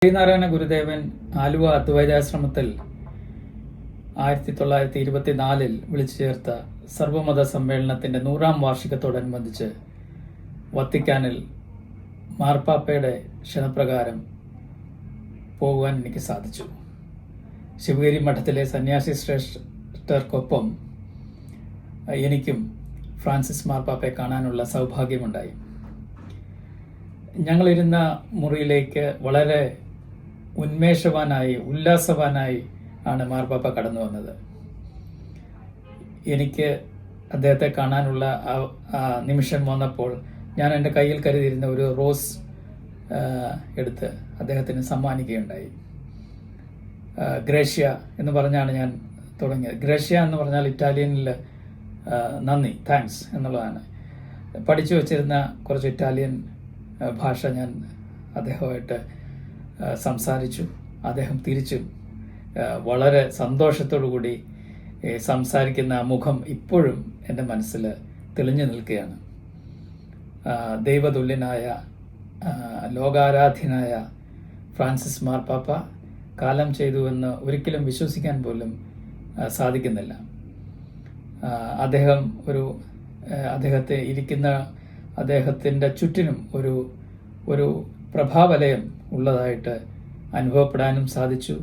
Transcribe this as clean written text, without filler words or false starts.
ശ്രീനാരായണ ഗുരുദേവൻ ആലുവ അദ്വൈതാശ്രമത്തിൽ 1924 വിളിച്ചു ചേർത്ത സർവമത സമ്മേളനത്തിന്റെ 100-ാം വാർഷികത്തോടനുബന്ധിച്ച് വത്തിക്കാനിൽ മാർപ്പാപ്പയുടെ ക്ഷണപ്രകാരം പോകുവാൻ എനിക്ക് സാധിച്ചു. ശിവഗിരി മഠത്തിലെ സന്യാസി ശ്രേഷ്ഠർക്കൊപ്പം എനിക്കും ഫ്രാൻസിസ് മാർപ്പാപ്പയെ കാണാനുള്ള സൗഭാഗ്യമുണ്ടായി. ഞങ്ങളിരുന്ന മുറിയിലേക്ക് വളരെ ഉന്മേഷവാനായി ഉല്ലാസവാനായി ആണ് മാർപ്പാപ്പ കടന്നു വന്നത്. എനിക്ക് അദ്ദേഹത്തെ കാണാനുള്ള നിമിഷം വന്നപ്പോൾ ഞാൻ എൻ്റെ കയ്യിൽ കരുതിയിരുന്ന ഒരു റോസ് എടുത്ത് അദ്ദേഹത്തിന് സമ്മാനിക്കുകയുണ്ടായി. ഗ്രേഷ്യ എന്ന് പറഞ്ഞാണ് ഞാൻ തുടങ്ങിയത്. ഗ്രേഷ്യ എന്ന് പറഞ്ഞാൽ ഇറ്റാലിയനിൽ നന്ദി, താങ്ക്സ് എന്നുള്ളതാണ്. പഠിച്ചു വച്ചിരുന്ന കുറച്ച് ഇറ്റാലിയൻ ഭാഷ ഞാൻ അദ്ദേഹമായിട്ട് സംസാരിച്ചു. അദ്ദേഹം തിരിച്ചും വളരെ സന്തോഷത്തോടു കൂടി സംസാരിക്കുന്ന മുഖം ഇപ്പോഴും എൻ്റെ മനസ്സിൽ തെളിഞ്ഞു നിൽക്കുകയാണ്. ദൈവതുല്യനായ ലോകാരാധ്യനായ ഫ്രാൻസിസ് മാർപ്പാപ്പ കാലം ചെയ്തുവെന്ന് ഒരിക്കലും വിശ്വസിക്കാൻ പോലും സാധിക്കുന്നില്ല. അദ്ദേഹം അദ്ദേഹത്തിൻ്റെ ചുറ്റിനും ഒരു പ്രഭാവലയം ഉള്ളതായിട്ട് അനുഭവപ്പെടാനും സാധിച്ചു.